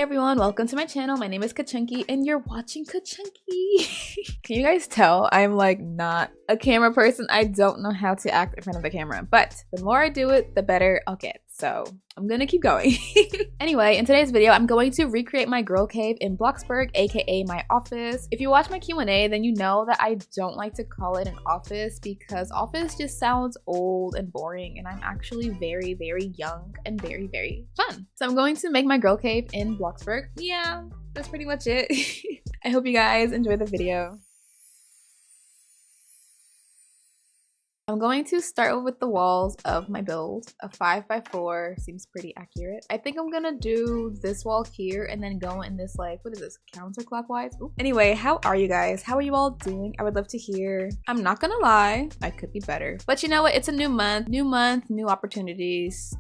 everyone, welcome to my channel. My name is Kachunkie and you're watching Kachunkie. Can you guys tell I'm like not a camera person? I don't know how to act in front of the camera, but the more I do it, the better I'll get. So I'm gonna keep going. Anyway, in today's video, I'm going to recreate my girl cave in Bloxburg, aka my office. If you watch my Q&A, then you know that I don't like to call it an office because office just sounds old and boring, and I'm actually very, very young and very, very fun. So I'm going to make my girl cave in Bloxburg. Yeah, that's pretty much it. I hope you guys enjoy the video. I'm going to start with the walls of my build. A 5x4 seems pretty accurate. I think I'm gonna do this wall here and then go in this, like, what is this, counterclockwise? Ooh. Anyway, how are you guys? How are you all doing? I would love to hear. I'm not gonna lie, I could be better. But you know what? It's a new month, new opportunities,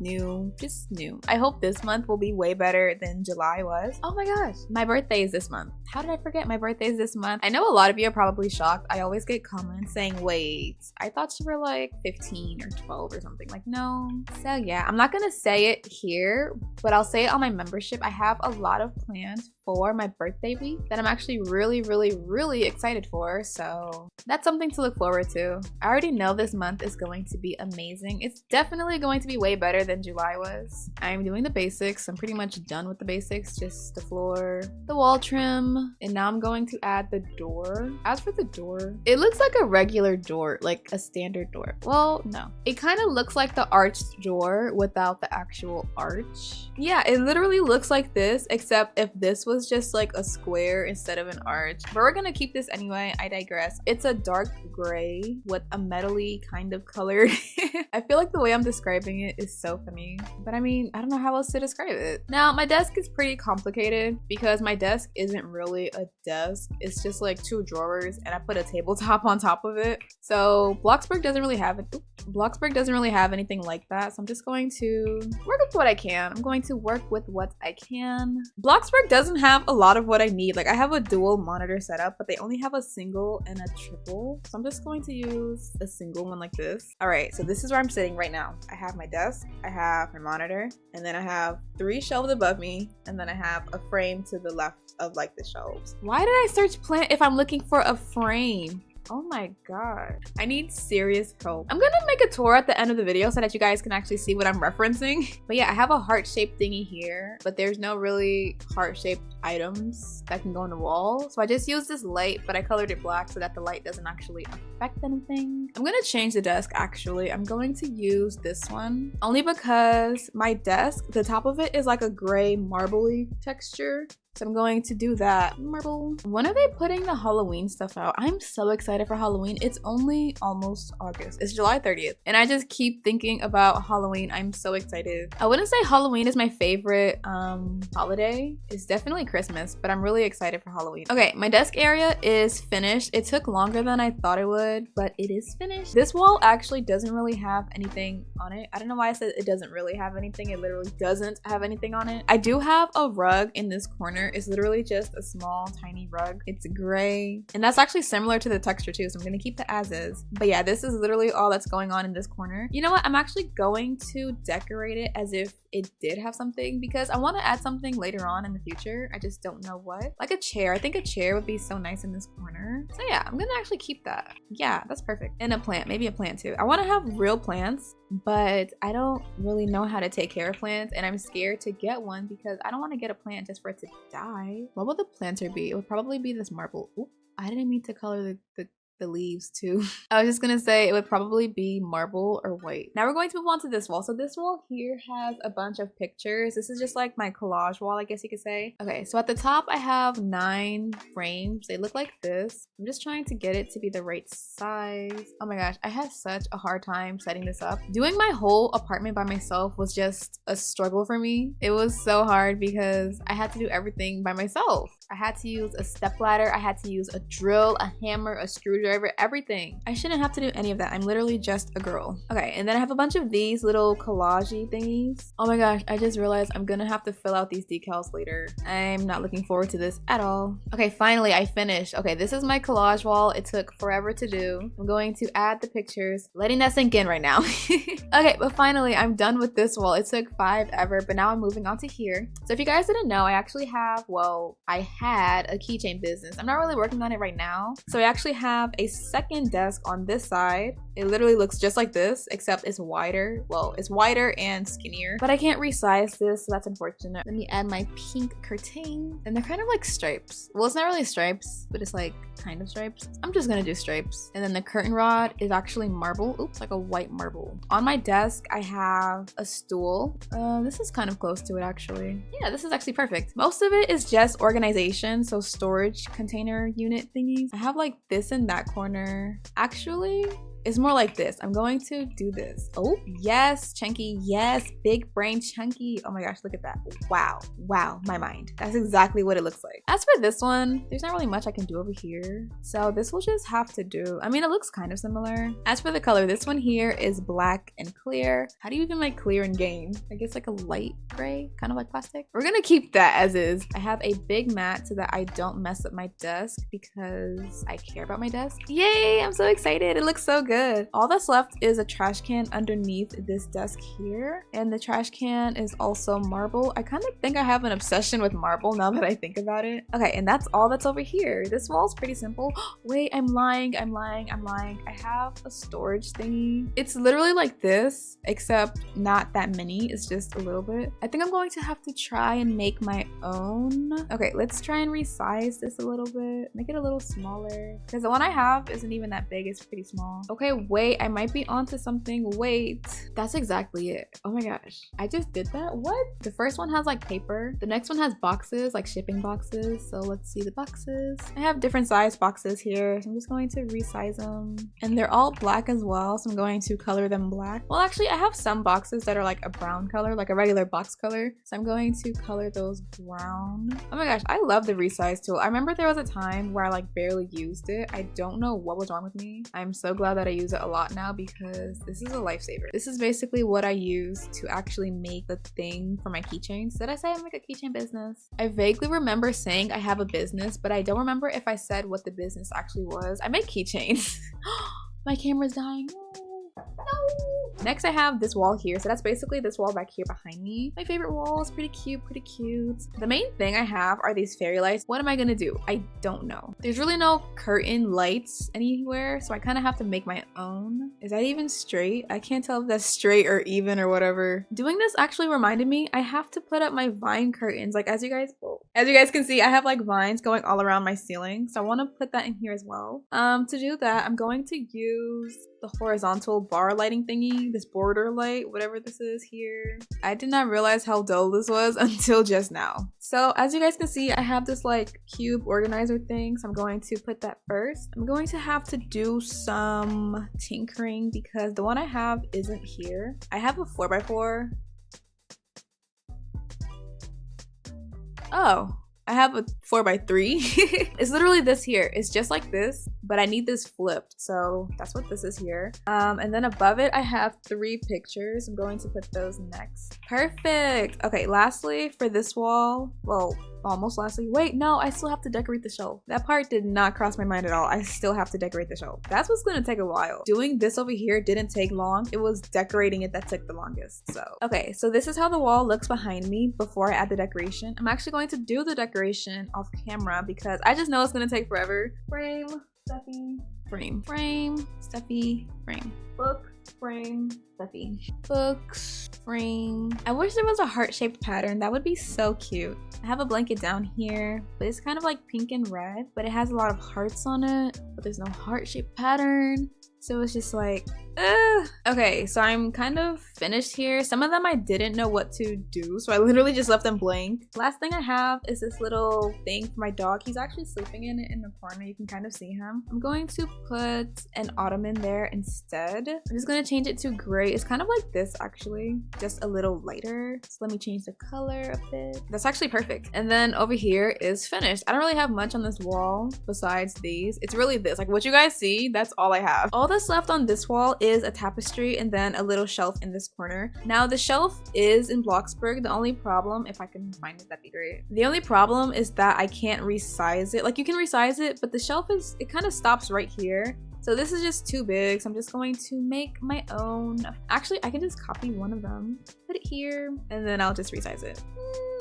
just new. I hope this month will be way better than July was. Oh my gosh, my birthday is this month. How did I forget my birthday is this month? I know a lot of you are probably shocked. I always get comments saying, wait, I thought you were like 15 or 12 or something. Like, no. So yeah, I'm not gonna say it here, but I'll say it on my membership. I have a lot of plans for my birthday week that I'm actually really excited for, so that's something to look forward to. I already know this month is going to be amazing. It's definitely going to be way better than July was. I'm doing the basics. I'm pretty much done with the basics, just the floor, the wall trim, and now I'm going to add the door. As for the door, it looks like a regular door, like a standard door. Well, no, it kind of looks like the arched door without the actual arch. Yeah, it literally looks like this, except if this was just like a square instead of an arch. But we're gonna keep this anyway. I digress. It's a dark gray with a metally kind of color. I feel like the way I'm describing it is so funny, but I mean, I don't know how else to describe it. Now, my desk is pretty complicated because my desk isn't really a desk. It's just like two drawers and I put a tabletop on top of it. So Bloxburg doesn't really have it. Bloxburg doesn't really have anything like that. So I'm just going to work with what I can. I'm going to work with what I can. Bloxburg doesn't have a lot of what I need. Like, I have a dual monitor setup, but they only have a single and a triple. So I'm just going to use a single one like this. All right, so this is where I'm sitting right now. I have my desk, I have my monitor, and then I have 3 shelves above me, and then I have a frame to the left of like the shelves. Why did I search plant if I'm looking for a frame? Oh my god, I need serious help. I'm gonna make a tour at the end of the video so that you guys can actually see what I'm referencing. But yeah, I have a heart-shaped thingy here, but there's no really heart-shaped items that can go on the wall. So I just used this light, but I colored it black so that the light doesn't actually affect anything. I'm gonna change the desk actually. I'm going to use this one only because my desk, the top of it is like a gray marbly texture. So I'm going to do that. Marble. When are they putting the Halloween stuff out? I'm so excited for Halloween. It's only almost August. It's July 30th. And I just keep thinking about Halloween. I'm so excited. I wouldn't say Halloween is my favorite holiday. It's definitely Christmas, but I'm really excited for Halloween. Okay, my desk area is finished. It took longer than I thought it would, but it is finished. This wall actually doesn't really have anything on it. I don't know why I said it doesn't really have anything. It literally doesn't have anything on it. I do have a rug in this corner. It's literally just a small tiny rug. It's gray, and that's actually similar to the texture too, so I'm gonna keep it as is. But yeah, this is literally all that's going on in this corner. You know what, I'm actually going to decorate it as if it did have something because I want to add something later on in the future. I just don't know what. Like a chair. I think a chair would be so nice in this corner. So yeah, I'm gonna actually keep that. Yeah, that's perfect. And a plant, maybe a plant too. I want to have real plants, but I don't really know how to take care of plants, and I'm scared to get one because I don't want to get a plant just for it to die. What would the planter be? It would probably be this marble. Oop, I didn't mean to color the leaves too. I was just gonna say it would probably be marble or white. Now we're going to move on to this wall. So this wall here has a bunch of pictures. This is just like my collage wall, I guess you could say. Okay, so at the top I have 9 frames. They look like this. I'm just trying to get it to be the right size. Oh my gosh, I had such a hard time setting this up. Doing my whole apartment by myself was just a struggle for me. It was so hard because I had to do everything by myself. I had to use a stepladder. I had to use a drill, a hammer, a screwdriver, screwdriver, everything. I shouldn't have to do any of that. I'm literally just a girl. Okay, and then I have a bunch of these little collage-y thingies. Oh my gosh, I just realized I'm gonna have to fill out these decals later. I'm not looking forward to this at all. Okay, finally I finished. Okay, this is my collage wall. It took forever to do. I'm going to add the pictures, letting that sink in right now. Okay, but finally I'm done with this wall. It took forever, but now I'm moving on to here. So if you guys didn't know, I actually have, well, I had a keychain business. I'm not really working on it right now. So I actually have a second desk on this side. It literally looks just like this, except it's wider. Well, it's wider and skinnier, but I can't resize this, so that's unfortunate. Let me add my pink curtain, and they're kind of like stripes. Well, it's not really stripes, but it's like kind of stripes. I'm just gonna do stripes. And then the curtain rod is actually marble. Oops, like a white marble. On my desk, I have a stool. This is kind of close to it actually. Yeah, this is actually perfect. Most of it is just organization, so storage container unit thingies. I have like this in that corner. Actually, it's more like this. I'm going to do this. Oh, yes, chunky. Yes, big brain chunky. Oh my gosh, look at that. Wow. Wow, my mind. That's exactly what it looks like. As for this one, there's not really much I can do over here. So this will just have to do. I mean, it looks kind of similar. As for the color, this one here is black and clear. How do you even make clear in game? I guess like a light gray, kind of like plastic. We're gonna keep that as is. I have a big mat so that I don't mess up my desk because I care about my desk. Yay, I'm so excited. It looks so good. All that's left is a trash can underneath this desk here, and the trash can is also marble. I kind of think I have an obsession with marble now that I think about it. Okay, and that's all that's over here. This wall's pretty simple. Wait, I'm lying. I have a storage thingy. It's literally like this, except not that many. It's just a little bit. I think I'm going to have to try and make my own. Okay, let's try and resize this a little bit. Make it a little smaller, because the one I have isn't even that big. It's pretty small. Okay, wait, I might be onto something. Wait, that's exactly it. Oh my gosh, I just did that. What? The first one has like paper. The next one has boxes, like shipping boxes. So let's see the boxes. I have different size boxes here. So I'm just going to resize them, and they're all black as well, so I'm going to color them black. Well, actually, I have some boxes that are like a brown color, like a regular box color, so I'm going to color those brown. Oh my gosh, I love the resize tool. I remember there was a time where I like barely used it. I don't know what was wrong with me. I'm so glad that I use it a lot now because this is a lifesaver. This is basically what I use to actually make the thing for my keychains. Did I say I make a keychain business? I vaguely remember saying I have a business, but I don't remember if I said what the business actually was. I make keychains. My camera's dying. No. Next I have this wall here, so that's basically this wall back here behind me. My favorite wall is pretty cute. The main thing I have are these fairy lights. What am I gonna do? I don't know. There's really no curtain lights anywhere, so I kind of have to make my own. Is that even straight? I can't tell if that's straight or even or whatever. Doing this actually reminded me I have to put up my vine curtains. Like as you guys can see, I have like vines going all around my ceiling, so I want to put that in here as well. To do that, I'm going to use the horizontal bar lighting thingy, this border light, whatever this is here. I did not realize how dull this was until just now. So as you guys can see, I have this like cube organizer thing, so I'm going to put that first. I'm going to have to do some tinkering because the one I have isn't here. I have a 4x4. Oh, I have a 4x3. It's literally this here. It's just like this, but I need this flipped. So that's what this is here. And then above it, I have 3 pictures. I'm going to put those next. Perfect. Okay, lastly, for this wall, well, almost lastly, wait, no, I still have to decorate the shelf. That part did not cross my mind at all. I still have to decorate the shelf. That's what's gonna take a while. Doing this over here didn't take long. It was decorating it that took the longest. So, okay, so this is how the wall looks behind me before I add the decoration. I'm actually going to do the decoration off camera because I just know it's gonna take forever. Frame, stuffy, frame, frame, stuffy, frame, book, frame, stuffy, books, frame. I wish there was a heart-shaped pattern. That would be so cute. I have a blanket down here, but it's kind of like pink and red, but it has a lot of hearts on it, but there's no heart-shaped pattern. So it's just like, okay, so I'm kind of finished here. Some of them I didn't know what to do, so I literally just left them blank. Last thing I have is this little thing for my dog. He's actually sleeping in it in the corner. You can kind of see him. I'm going to put an ottoman there instead. I'm just gonna change it to gray. It's kind of like this actually, just a little lighter. So let me change the color a bit. That's actually perfect. And then over here is finished. I don't really have much on this wall besides these. It's really this, like what you guys see, that's all I have. All that's left on this wall is a tapestry and then a little shelf in this corner. Now the shelf is in Bloxburg. The only problem, if I can find it, that'd be great. The only problem is that I can't resize it. Like you can resize it, but the shelf is, it kind of stops right here. So this is just too big, so I'm just going to make my own. Actually, I can just copy one of them, put it here, and then I'll just resize it.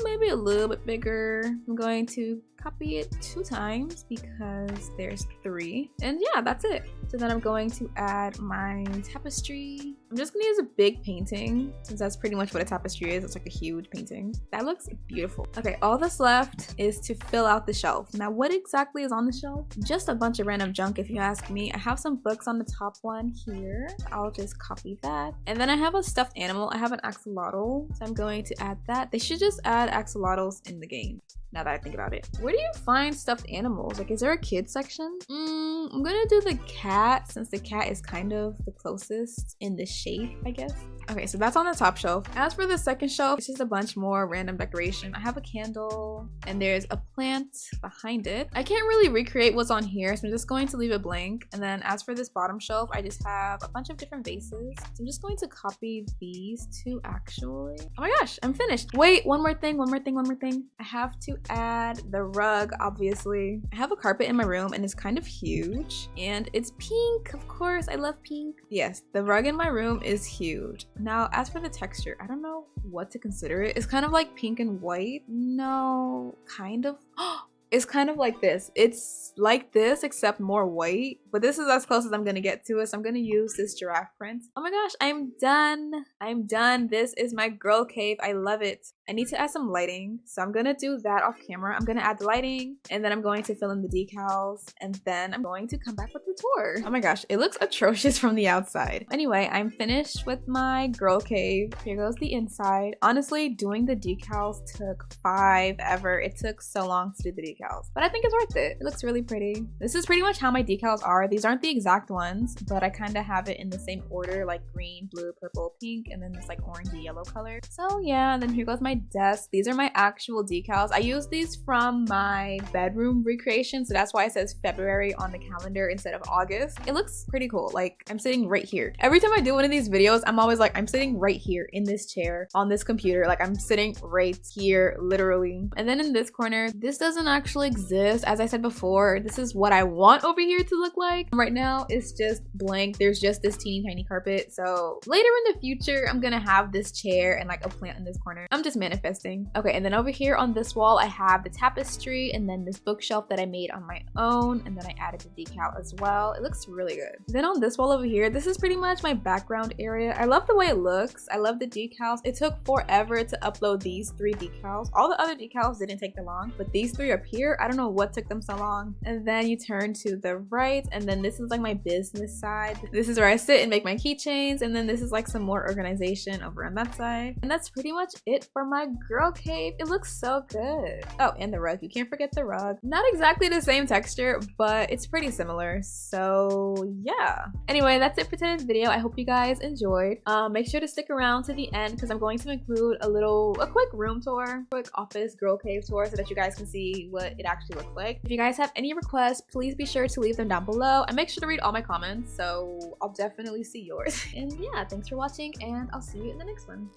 Maybe a little bit bigger. I'm going to copy it 2 times because there's 3. And yeah, that's it. So then I'm going to add my tapestry. I'm just gonna use a big painting since that's pretty much what a tapestry is. It's like a huge painting. That looks beautiful. Okay, all that's left is to fill out the shelf. Now, what exactly is on the shelf? Just a bunch of random junk if you ask me. I have some books on the top one here. I'll just copy that. And then I have a stuffed animal. I have an axolotl, so I'm going to add that. They should just add axolotls in the game, now that I think about it. Where do you find stuffed animals? Like, is there a kids section? I'm gonna do the cat since the cat is kind of the closest in the shape, I guess. Okay, so that's on the top shelf. As for the second shelf, it's just a bunch more random decoration. I have a candle and there's a plant behind it. I can't really recreate what's on here, so I'm just going to leave it blank. And then as for this bottom shelf, I just have a bunch of different vases. So I'm just going to copy these 2 actually. Oh my gosh, I'm finished. Wait, one more thing. I have to add the rug, obviously. I have a carpet in my room and it's kind of huge and it's pink. Of course, I love pink. Yes, the rug in my room is huge. Now, as for the texture, I don't know what to consider it. It's kind of like pink and white. No, kind of. It's kind of like this. It's like this except more white, but this is as close as I'm gonna get to it. So I'm gonna use this giraffe print. Oh my gosh, I'm done. This is my girl cave. I love it. I need to add some lighting, so I'm gonna do that off camera. I'm gonna add the lighting and then I'm going to fill in the decals and then I'm going to come back with the tour. Oh my gosh, it looks atrocious from the outside. Anyway, I'm finished with my girl cave. Here goes the inside. Honestly, doing the decals took forever. It took so long to do the decals, but I think it's worth it. It looks really pretty. This is pretty much how my decals are. These aren't the exact ones, but I kind of have it in the same order, like green, blue, purple, pink, and then this like orangey yellow color. So yeah, and then here goes my desk. These are my actual decals. I use these from my bedroom recreation, so that's why it says February on the calendar instead of August. It looks pretty cool. Like, I'm sitting right here. Every time I do one of these videos, I'm always like, I'm sitting right here in this chair on this computer. Like, I'm sitting right here, literally. And then in this corner, this doesn't actually exist. As I said before, this is what I want over here to look like. Right now, it's just blank. There's just this teeny tiny carpet. So later in the future, I'm gonna have this chair and like a plant in this corner. I'm just manifesting. Okay, and then over here on this wall, I have the tapestry and then this bookshelf that I made on my own, and then I added the decal as well. It looks really good. Then on this wall over here, this is pretty much my background area. I love the way it looks. I love the decals. It took forever to upload these 3 decals. All the other decals didn't take that long, but these 3 up here, I don't know what took them so long. And then you turn to the right, and then this is like my business side. This is where I sit and make my keychains, and then this is like some more organization over on that side. And that's pretty much it for my girl cave. It looks so good. Oh, and the rug. You can't forget the rug. Not exactly the same texture, but it's pretty similar. So yeah. Anyway, that's it for today's video. I hope you guys enjoyed. Make sure to stick around to the end because I'm going to include a quick room tour, quick office girl cave tour so that you guys can see what it actually looks like. If you guys have any requests, please be sure to leave them down below. I make sure to read all my comments, so I'll definitely see yours. And yeah, thanks for watching and I'll see you in the next one.